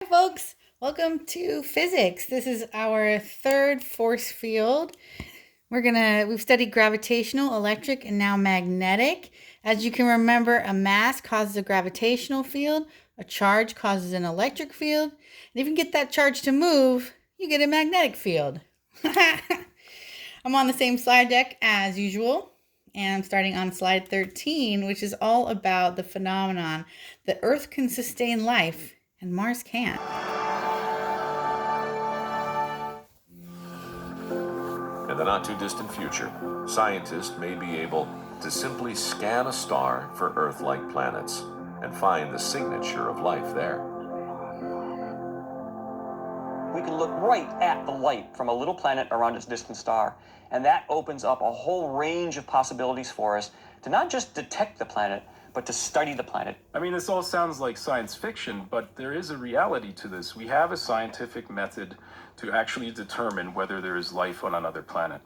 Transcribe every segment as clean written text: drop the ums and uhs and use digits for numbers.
Hi, folks. Welcome to physics. This is our third force field. We've studied gravitational, electric, and now magnetic. As you can remember, a mass causes a gravitational field, a charge causes an electric field, and if you can get that charge to move, you get a magnetic field. I'm on the same slide deck as usual, and I'm starting on slide 13, which is all about the phenomenon that Earth can sustain life and Mars can't. In the not-too-distant future, scientists may be able to simply scan a star for Earth-like planets and find the signature of life there. We can look right at the light from a little planet around its distant star, and that opens up a whole range of possibilities for us to not just detect the planet, but to study the planet. I mean, this all sounds like science fiction, but there is a reality to this. We have a scientific method to actually determine whether there is life on another planet.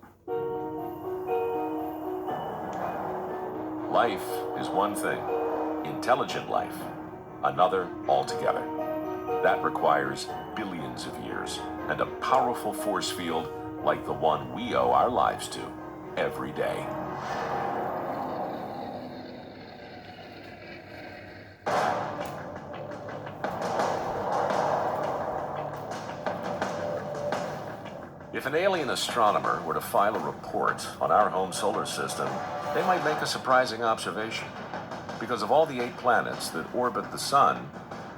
Life is one thing, intelligent life, another altogether. That requires billions of years and a powerful force field like the one we owe our lives to every day. If an alien astronomer were to file a report on our home solar system, they might make a surprising observation. Because of all the 8 planets that orbit the sun,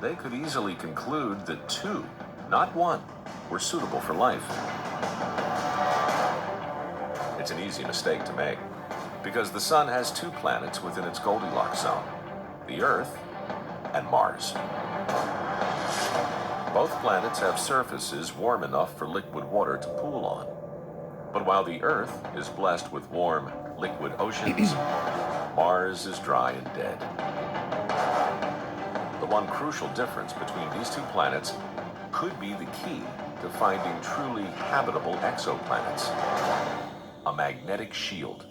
they could easily conclude that 2, not 1, were suitable for life. It's an easy mistake to make, because the sun has 2 planets within its Goldilocks zone, the Earth and Mars. Both planets have surfaces warm enough for liquid water to pool on. But while the Earth is blessed with warm, liquid oceans, Mars is dry and dead. The one crucial difference between these 2 planets could be the key to finding truly habitable exoplanets: a magnetic shield.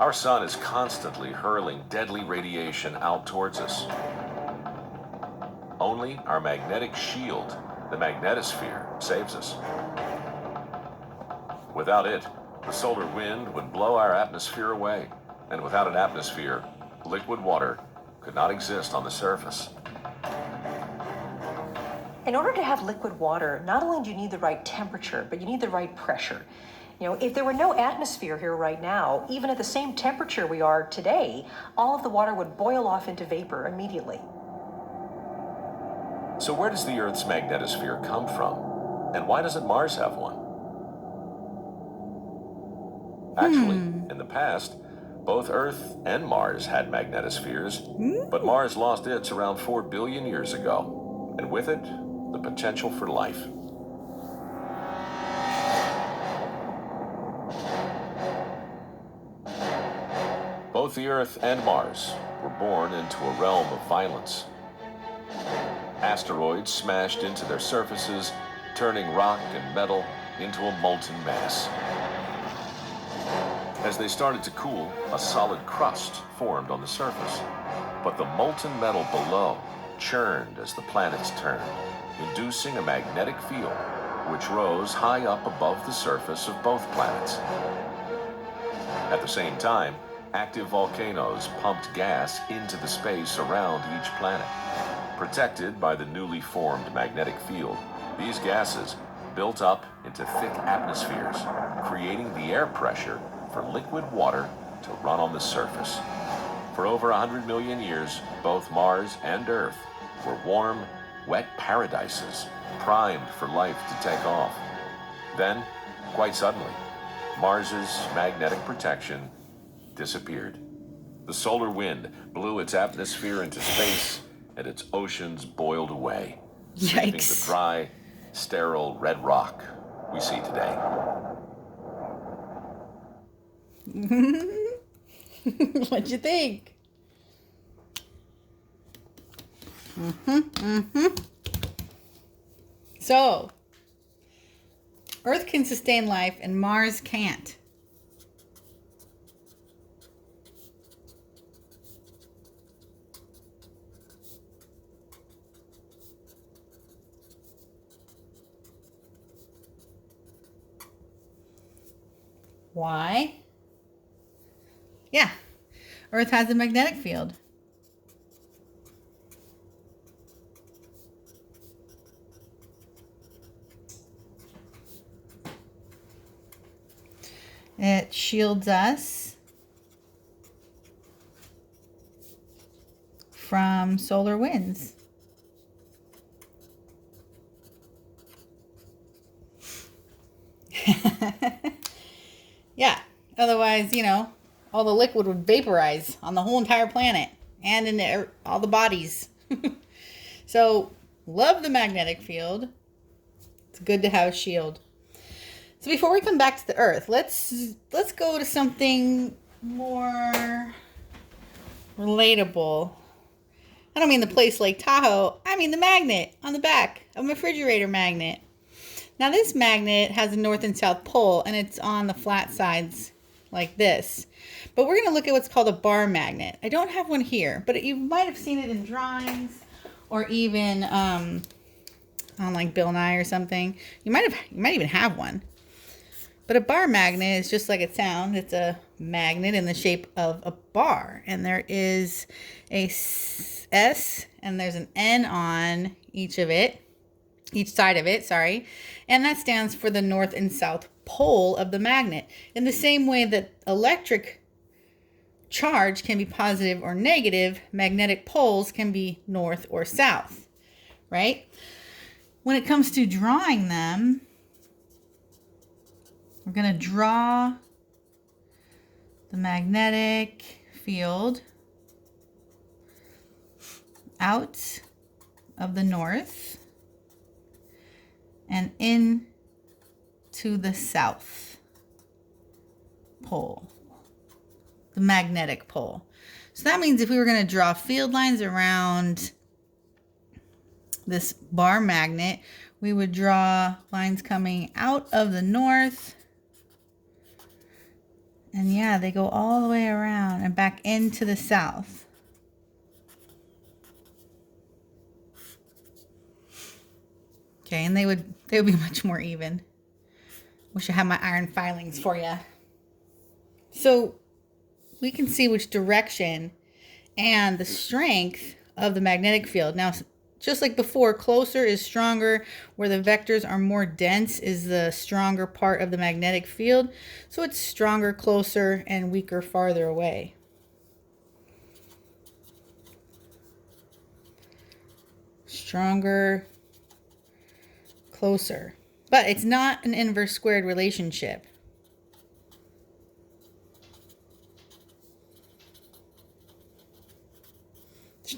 Our sun is constantly hurling deadly radiation out towards us. Only our magnetic shield, the magnetosphere, saves us. Without it, the solar wind would blow our atmosphere away, and without an atmosphere, liquid water could not exist on the surface. In order to have liquid water, not only do you need the right temperature, but you need the right pressure. If there were no atmosphere here right now, even at the same temperature we are today, all of the water would boil off into vapor immediately. So where does the Earth's magnetosphere come from? And why doesn't Mars have one? Actually, in the past, both Earth and Mars had magnetospheres, but Mars lost its around 4 billion years ago, and with it, the potential for life. Both the Earth and Mars were born into a realm of violence. Asteroids smashed into their surfaces, turning rock and metal into a molten mass. As they started to cool, a solid crust formed on the surface. But the molten metal below churned as the planets turned, inducing a magnetic field which rose high up above the surface of both planets. At the same time, active volcanoes pumped gas into the space around each planet. Protected by the newly formed magnetic field, these gases built up into thick atmospheres, creating the air pressure for liquid water to run on the surface. For over 100 million years, both Mars and Earth were warm, wet paradises, primed for life to take off. Then, quite suddenly, Mars's magnetic protection disappeared. The solar wind blew its atmosphere into space, and its oceans boiled away, leaving the dry, sterile red rock we see today. What'd you think? So, Earth can sustain life and Mars can't. Why? Yeah, Earth has a magnetic field. It shields us from solar winds. Yeah, otherwise, all the liquid would vaporize on the whole entire planet and in all the bodies. So, love the magnetic field. It's good to have a shield. So before we come back to the Earth, let's go to something more relatable. I don't mean the place Lake Tahoe. I mean the magnet on the back, a refrigerator magnet. Now this magnet has a north and south pole, and it's on the flat sides like this. But we're going to look at what's called a bar magnet. I don't have one here, but you might have seen it in drawings or even on like Bill Nye or something. You might even have one. But a bar magnet is just like it sounds. It's a magnet in the shape of a bar. And there is a S and there's an N on each side of it, sorry. And that stands for the north and south pole of the magnet. In the same way that electric charge can be positive or negative, magnetic poles can be north or south, right? When it comes to drawing them, we're going to draw the magnetic field out of the north and in to the south pole, the magnetic pole. So that means if we were going to draw field lines around this bar magnet, we would draw lines coming out of the north. And yeah, they go all the way around and back into the south. Okay, and they would be much more even. Wish I had my iron filings for you. So we can see which direction and the strength of the magnetic field. Now, just like before, closer is stronger. Where the vectors are more dense is the stronger part of the magnetic field. So it's stronger closer and weaker farther away. Stronger closer. But it's not an inverse squared relationship.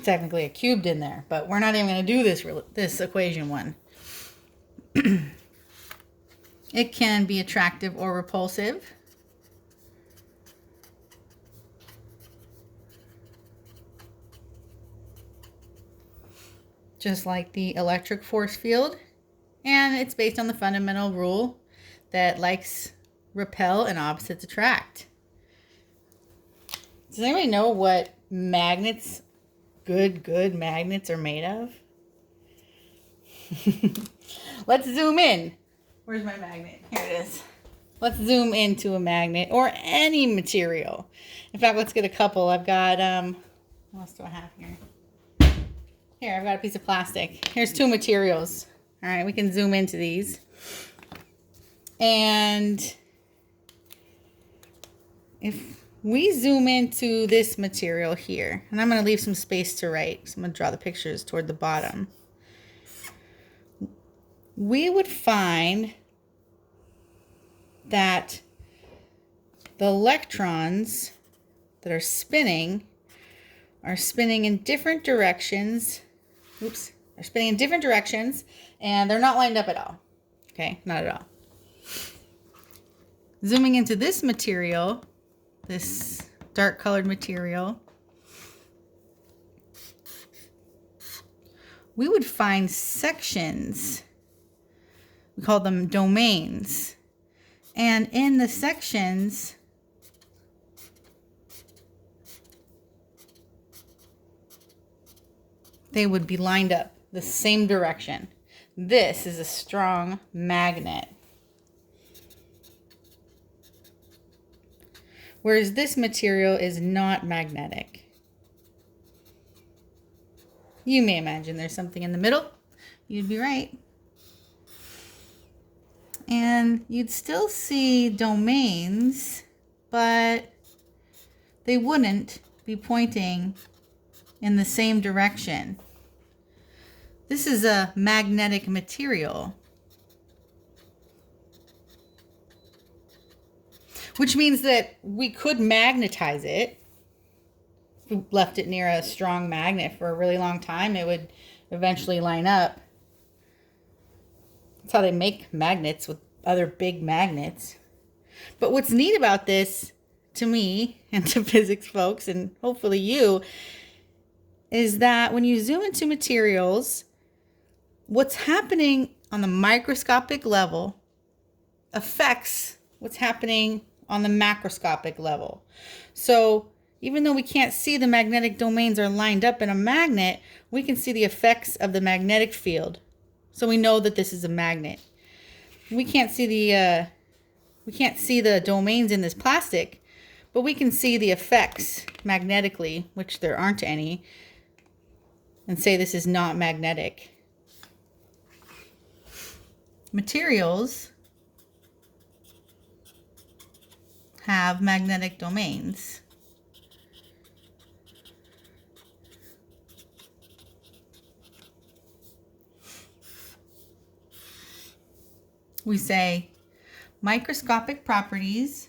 Technically a cubed in there, but we're not even going to do this equation one. It can be attractive or repulsive. Just like the electric force field. And it's based on the fundamental rule that likes repel and opposites attract. Does anybody know what magnets, good magnets are made of? Let's zoom in. Where's my magnet? Here it is. Let's zoom into a magnet or any material. In fact, let's get a couple. I've got, what else do I have here? Here, I've got a piece of plastic. Here's two materials. All right, we can zoom into these. And if we zoom into this material here, and I'm going to leave some space to write, so I'm going to draw the pictures toward the bottom. We would find that the electrons that are spinning in different directions. Oops. They're spinning in different directions, and they're not lined up at all. Okay, not at all. Zooming into this material, this dark colored material, we would find sections. We call them domains. And in the sections, they would be lined up the same direction. This is a strong magnet. whereas this material is not magnetic. You may imagine there's something in the middle. You'd be right. And you'd still see domains, but they wouldn't be pointing in the same direction. This is a magnetic material, which means that we could magnetize it. If we left it near a strong magnet for a really long time, it would eventually line up. That's how they make magnets with other big magnets. But what's neat about this, to me and to physics folks, and hopefully you, is that when you zoom into materials, what's happening on the microscopic level affects what's happening on the macroscopic level. So even though we can't see the magnetic domains are lined up in a magnet, we can see the effects of the magnetic field. So we know that this is a magnet. We can't see the domains in this plastic, but we can see the effects magnetically, which there aren't any, and say this is not magnetic. Materials have magnetic domains. We say microscopic properties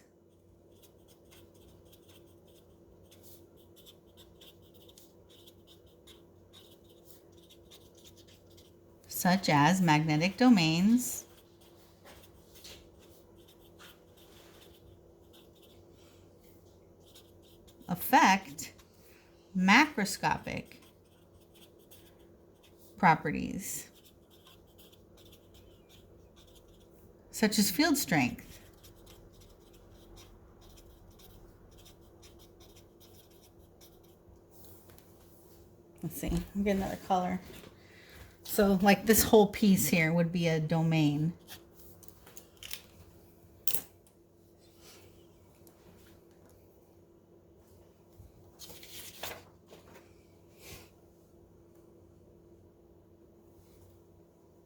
such as magnetic domains affect macroscopic properties such as field strength. Let's see, I'm getting another color. So like this whole piece here would be a domain.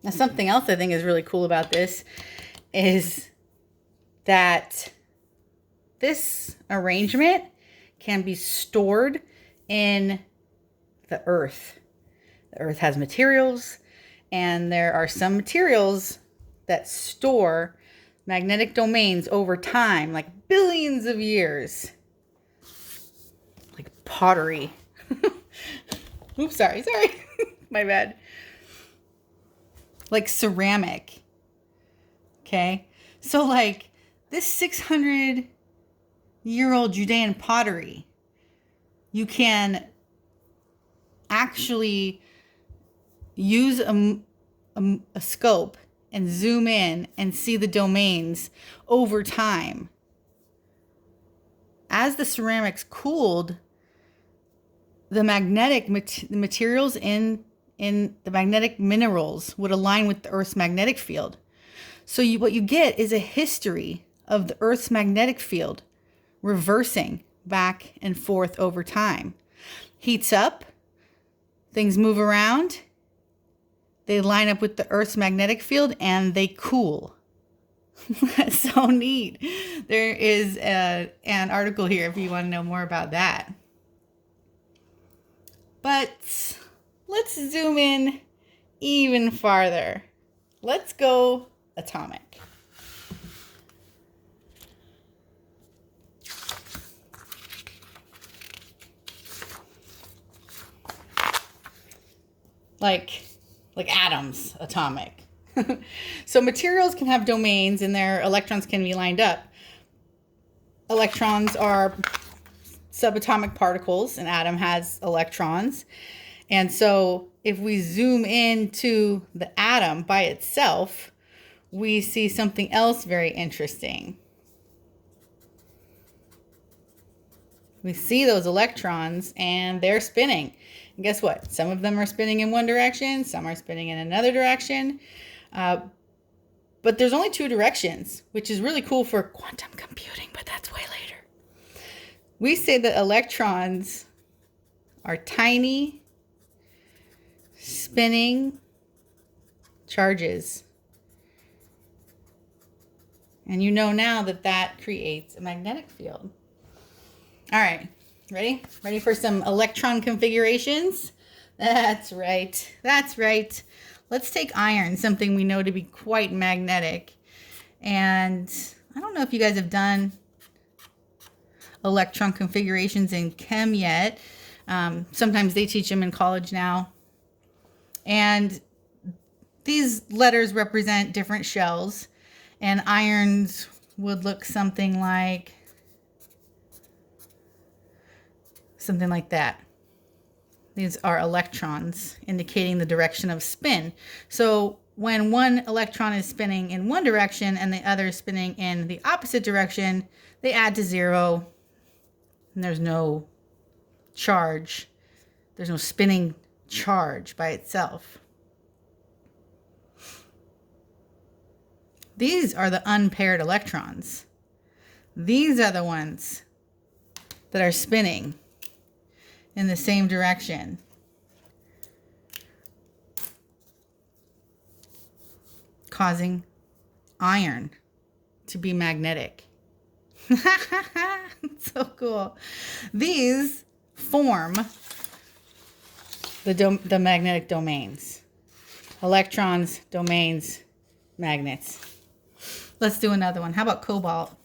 Now something else I think is really cool about this is that this arrangement can be stored in the earth. The earth has materials, and there are some materials that store magnetic domains over time, like billions of years. Like pottery. Oops, sorry. My bad. Like ceramic. Okay? So like this 600-year-old Judean pottery, you can actually use a scope and zoom in and see the domains over time. As the ceramics cooled, the magnetic materials in the magnetic minerals would align with the Earth's magnetic field. So what you get is a history of the Earth's magnetic field reversing back and forth over time. Heats up, things move around, they line up with the Earth's magnetic field, and they cool. That's so neat. There is an article here if you want to know more about that. But let's zoom in even farther. Let's go atomic. Like atoms, atomic. So materials can have domains and their electrons can be lined up. Electrons are subatomic particles. An atom has electrons. And so if we zoom into the atom by itself, we see something else very interesting. We see those electrons and they're spinning. And guess what? Some of them are spinning in one direction, some are spinning in another direction. But there's only two directions, which is really cool for quantum computing, but that's way later. We say that electrons are tiny spinning charges. And you know now that that creates a magnetic field. All right, ready? Ready for some electron configurations? That's right. That's right. Let's take iron, something we know to be quite magnetic. And I don't know if you guys have done electron configurations in chem yet. Sometimes they teach them in college now. And these letters represent different shells, and irons would look something like that. These are electrons indicating the direction of spin. So when one electron is spinning in one direction and the other is spinning in the opposite direction, they add to zero, and there's no charge. There's no spinning charge by itself. These are the unpaired electrons. These are the ones that are spinning in the same direction. Causing iron to be magnetic. So cool. These form the magnetic domains. Electrons, domains, magnets. Let's do another one. How about cobalt?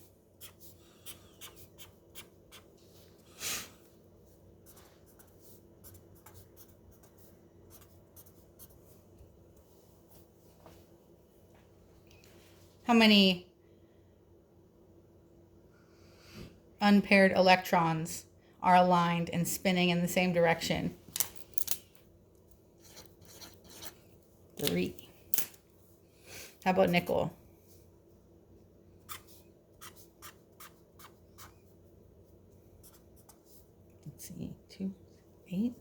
How many unpaired electrons are aligned and spinning in the same direction? 3. How about nickel? Let's see, 2, 8.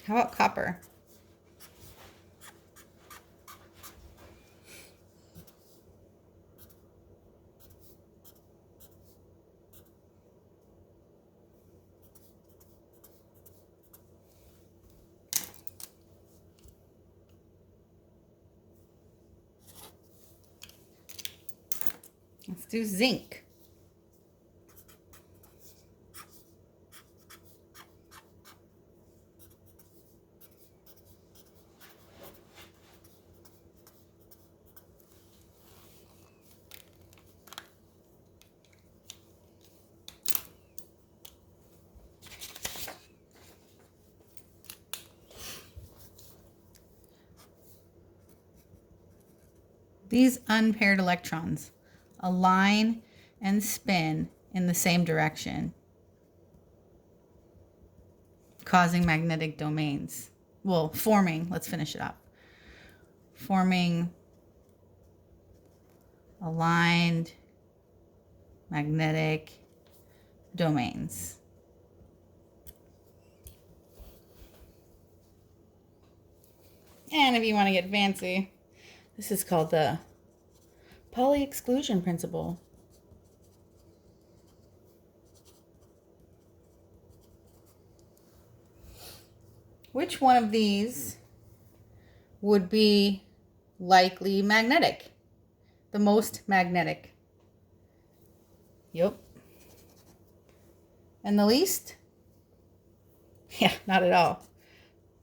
How about copper? Let's do zinc. These unpaired electrons align and spin in the same direction, causing magnetic domains. Well, forming, let's finish it up. Forming aligned magnetic domains. And if you want to get fancy, this is called the Pauli exclusion principle. Which one of these would be likely magnetic? The most magnetic. Yep. And the least? Yeah, not at all.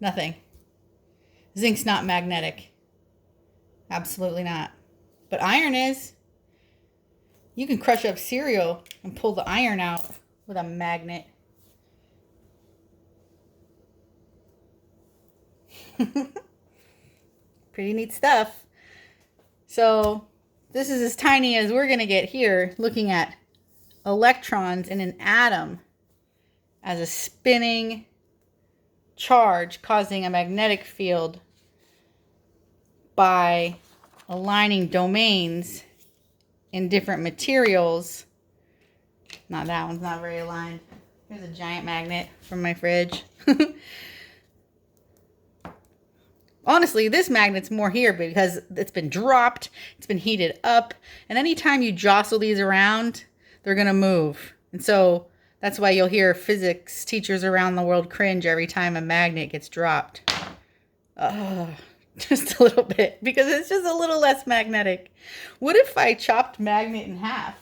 Nothing. Zinc's not magnetic. Absolutely not. But iron is. You can crush up cereal and pull the iron out with a magnet. Pretty neat stuff. So this is as tiny as we're going to get here, looking at electrons in an atom as a spinning charge causing a magnetic field by aligning domains in different materials. Not that one's not very aligned. Here's a giant magnet from my fridge. Honestly, this magnet's more here because it's been dropped, it's been heated up, and anytime you jostle these around, they're going to move. And so that's why you'll hear physics teachers around the world cringe every time a magnet gets dropped. Just a little bit, because it's just a little less magnetic. What if I chopped magnet in half?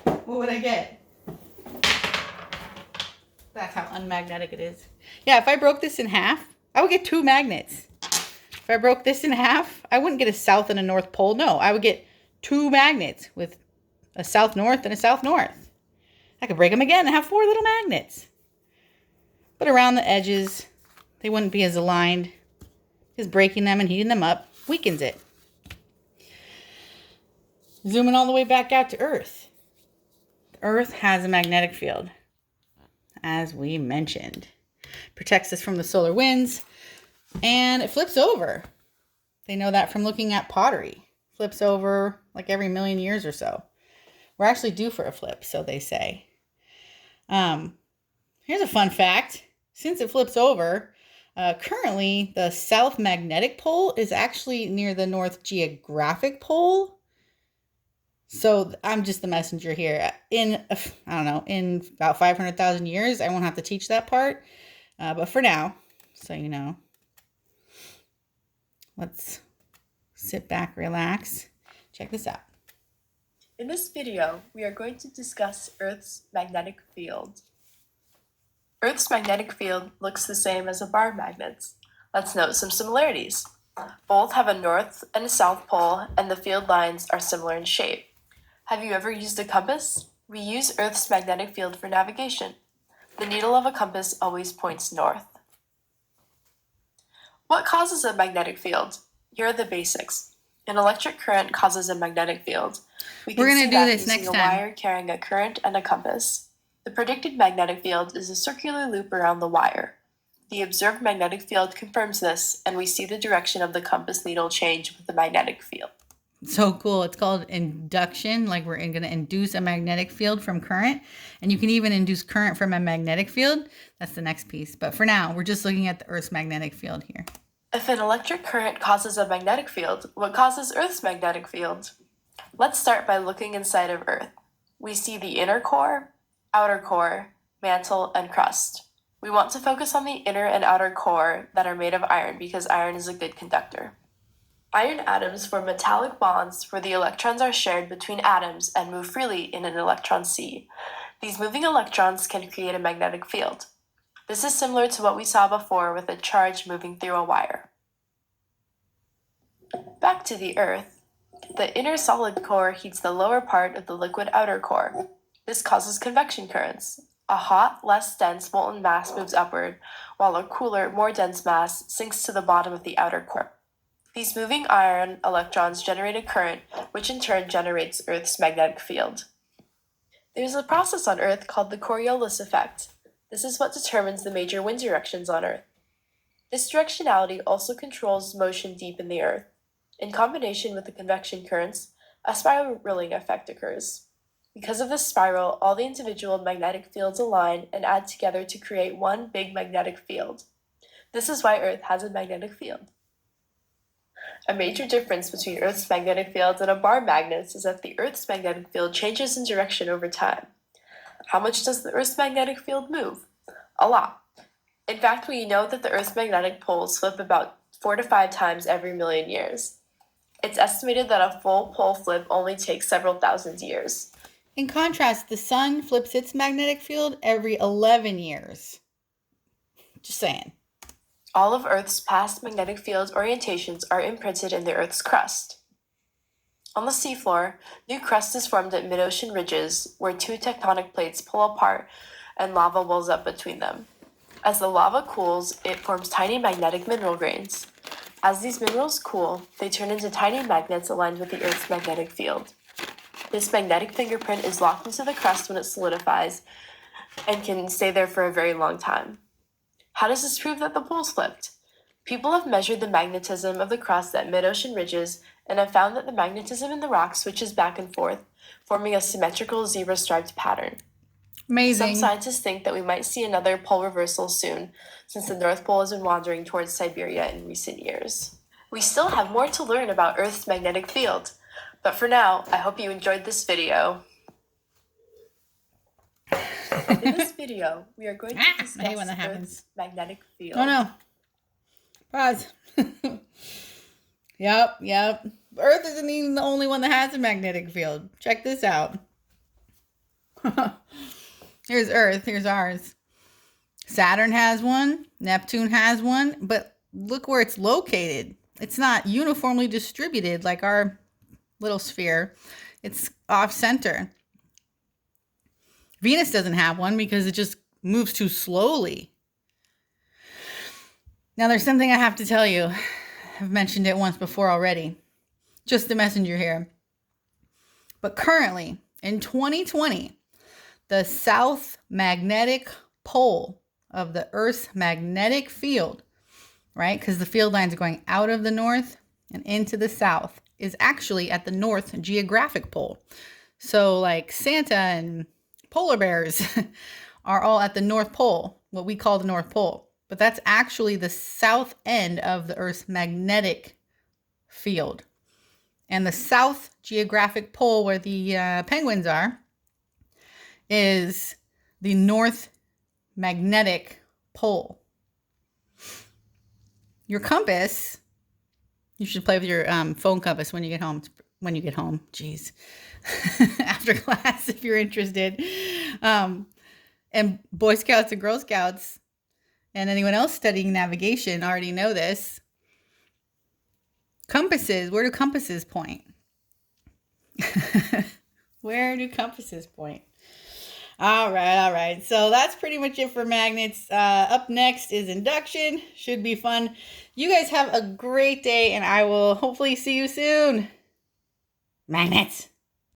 What would I get? That's how unmagnetic it is. Yeah, if I broke this in half, I would get 2 magnets. If I broke this in half, I wouldn't get a south and a north pole. No, I would get 2 magnets with a south-north and a south-north. I could break them again and have 4 little magnets. But around the edges, they wouldn't be as aligned, because breaking them and heating them up weakens it. Zooming all the way back out to Earth. Earth has a magnetic field, as we mentioned. Protects us from the solar winds, and it flips over. They know that from looking at pottery. Flips over like every million years or so. We're actually due for a flip, so they say. Here's a fun fact. Since it flips over, currently the south magnetic pole is actually near the north geographic pole. So I'm just the messenger here. In about 500,000 years, I won't have to teach that part. But for now, so you know, let's sit back, relax. Check this out. In this video, we are going to discuss Earth's magnetic field. Earth's magnetic field looks the same as a bar magnet's. Let's note some similarities. Both have a north and a south pole, and the field lines are similar in shape. Have you ever used a compass? We use Earth's magnetic field for navigation. The needle of a compass always points north. What causes a magnetic field? Here are the basics. An electric current causes a magnetic field. We're going to do this using next a time. wire carrying a current and a compass. The predicted magnetic field is a circular loop around the wire. The observed magnetic field confirms this, and we see the direction of the compass needle change with the magnetic field. So cool. It's called induction. Like we're going to induce a magnetic field from current. And you can even induce current from a magnetic field. That's the next piece. But for now, we're just looking at the Earth's magnetic field here. If an electric current causes a magnetic field, what causes Earth's magnetic field? Let's start by looking inside of Earth. We see the inner core, outer core, mantle, and crust. We want to focus on the inner and outer core that are made of iron because iron is a good conductor. Iron atoms form metallic bonds where the electrons are shared between atoms and move freely in an electron sea. These moving electrons can create a magnetic field. This is similar to what we saw before with a charge moving through a wire. Back to the Earth. The inner solid core heats the lower part of the liquid outer core. This causes convection currents. A hot, less dense molten mass moves upward, while a cooler, more dense mass sinks to the bottom of the outer core. These moving iron electrons generate a current, which in turn generates Earth's magnetic field. There's a process on Earth called the Coriolis effect. This is what determines the major wind directions on Earth. This directionality also controls motion deep in the Earth. In combination with the convection currents, a spiraling effect occurs. Because of this spiral, all the individual magnetic fields align and add together to create one big magnetic field. This is why Earth has a magnetic field. A major difference between Earth's magnetic field and a bar magnet's is that the Earth's magnetic field changes in direction over time. How much does the Earth's magnetic field move? A lot. In fact, we know that the Earth's magnetic poles flip about 4 to 5 times every million years. It's estimated that a full pole flip only takes several thousand years. In contrast, the sun flips its magnetic field every 11 years. Just saying. All of Earth's past magnetic field orientations are imprinted in the Earth's crust. On the seafloor, new crust is formed at mid-ocean ridges where 2 tectonic plates pull apart and lava wells up between them. As the lava cools, it forms tiny magnetic mineral grains. As these minerals cool, they turn into tiny magnets aligned with the Earth's magnetic field. This magnetic fingerprint is locked into the crust when it solidifies and can stay there for a very long time. How does this prove that the poles flipped? People have measured the magnetism of the crust at mid-ocean ridges and have found that the magnetism in the rock switches back and forth, forming a symmetrical zebra-striped pattern. Amazing. Some scientists think that we might see another pole reversal soon, since the North Pole has been wandering towards Siberia in recent years. We still have more to learn about Earth's magnetic field, but for now, I hope you enjoyed this video. In this video, we are going to discuss I hate when that happens. Earth's magnetic field. Oh no. Pause. Yep. Earth isn't even the only one that has a magnetic field. Check this out. Here's Earth. Here's ours. Saturn has one. Neptune has one. But look where it's located. It's not uniformly distributed like our little sphere. It's off center. Venus doesn't have one because it just moves too slowly. Now, there's something I have to tell you. I've mentioned it once before already. Just the messenger here. But currently, in 2020, the south magnetic pole of the Earth's magnetic field, right? Because the field lines are going out of the north and into the south, is actually at the north geographic pole. So like Santa and polar bears are all at the North Pole, what we call the North Pole. But that's actually the south end of the Earth's magnetic field. And the south geographic pole where the penguins are is the North Magnetic Pole. Your compass, you should play with your phone compass when you get home. Jeez. After class, if you're interested. And Boy Scouts and Girl Scouts and anyone else studying navigation already know this. Compasses, where do compasses point? Where do compasses point? All right. So that's pretty much it for magnets. Up next is induction. Should be fun. You guys have a great day, and I will hopefully see you soon. Magnets.